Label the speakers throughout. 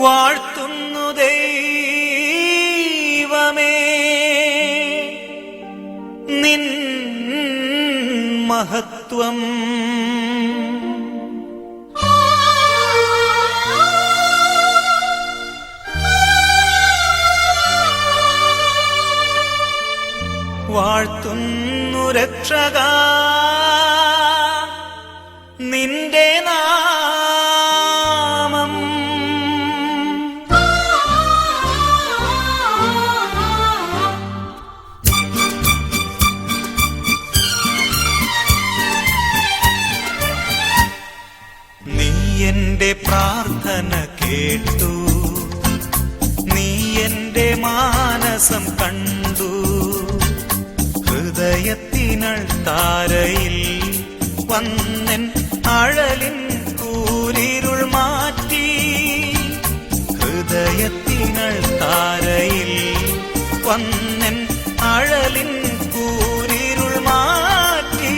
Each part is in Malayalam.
Speaker 1: വാഴ്ത്തുന്നു ദൈവമേ നിൻ മഹത്വം. വാഴ്ത്തുന്നു രക്ഷകാ നിന്റെ നാമം. നീ എന്റെ പ്രാർത്ഥന കേട്ടു, നീ എന്റെ മാനസം കണ്ടു. ഹൃദയത്തിനൾ താരയിൽ വന്നൻ അഴലിൻ കൂരിരുൾ മാറ്റി. ഹൃദയത്തിനൾ താരയിൽ വന്നൻ അഴലിൻ കൂരിരുൾ മാറ്റി.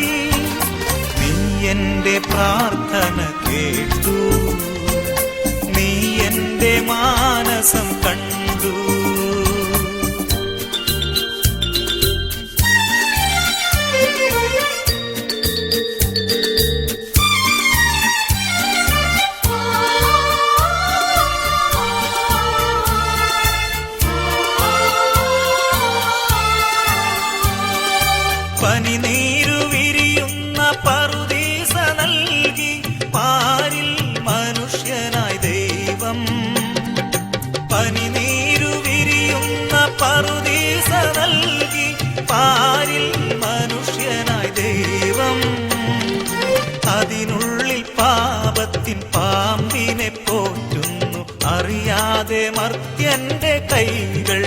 Speaker 1: നീ എന്റെ പ്രാർത്ഥന കേട്ടു, നീ എന്റെ മാനസം കണ്ടു. പനിനീരു വിരിയുന്ന പറുദീസ നൽകി പാരിൽ മനുഷ്യനായി ദൈവം. പനിനീരു വിരിയുന്ന പറുദീസ നൽകി പാരിൽ മനുഷ്യനായി ദൈവം. അതിനുള്ളിൽ പാപത്തിൻ പാമ്പിനെ പോറ്റുന്നു അറിയാതെ മർത്യന്റെ കൈകൾ.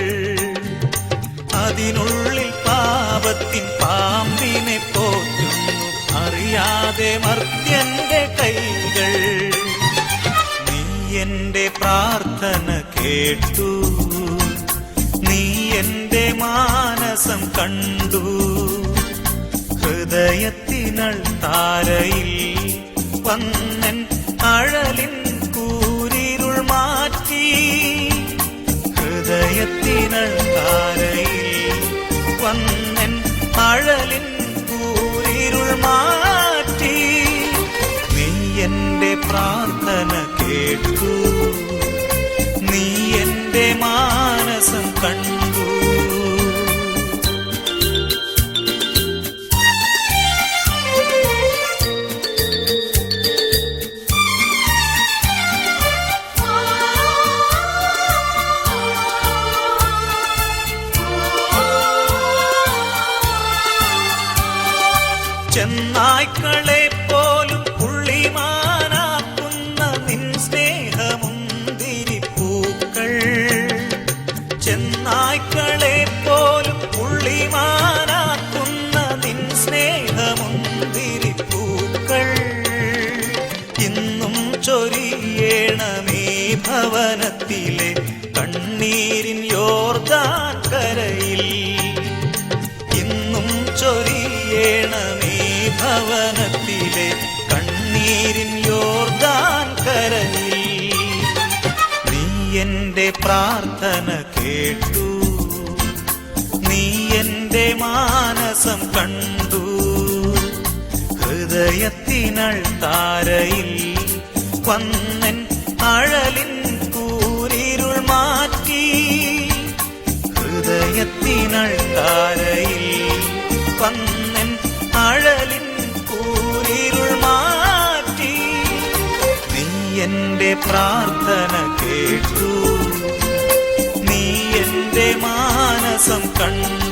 Speaker 1: അതിനുള്ളിൽ പാപത്തിൻ പാമ്പിനെ പോറ്റുന്നു അറിയാതെ മർത്യന്റെ കൈകൾ. നീ എന്റെ പ്രാർത്ഥന കേട്ടു, നീ എന്റെ മാനസം കണ്ടു. ഹൃദയത്തിനൾ താരയിൽ വന്നൻ അഴലിൻ കൂരിരുൾ മാറ്റി. ഹൃദയത്തിനൾ താരയിൽ വന്നൻ അഴലിൻ കൂരിരുൾ മാറ്റി. നീ എന്റെ പ്രാർത്ഥന കേട്ടു, നീ എന്റെ മാനസം കണ്ടു. ചെന്നായ്ക്കളെ പോലും പുള്ളിമാനാക്കുന്ന നിൻ സ്നേഹമുന്തിരിപ്പൂക്കൾ. ചെന്നായ്ക്കളെ പോലും പുള്ളിമാനാക്കുന്ന നിൻ സ്നേഹമുന്തിരിപ്പൂക്കൾ. ഇന്നും ചൊരിയേണമേ ഭവനത്തിലെ കണ്ണീരിൻ യോർദാൻ കരയിൽ. ഇന്നും ചൊരിയേണമേ ഭവനത്തിലെ കണ്ണീരിൻ യോർദാൻ കരയിൽ. നീ എന്റെ പ്രാർത്ഥന കേട്ടു, നീ എന്റെ മാനസം കണ്ടു. ഹൃദയത്തിനൾ താരയിൽ വന്നൻ അഴലിൻ കൂരിരുൾ മാറ്റി. ഹൃദയത്തിനൾ താരയിൽ വന്നൻ അഴലിൻ കൂരിരുൾ മാറ്റി. നീ എന്റെ പ്രാർത്ഥന കേട്ടു, നീ എന്റെ മാനസം കണ്ടു.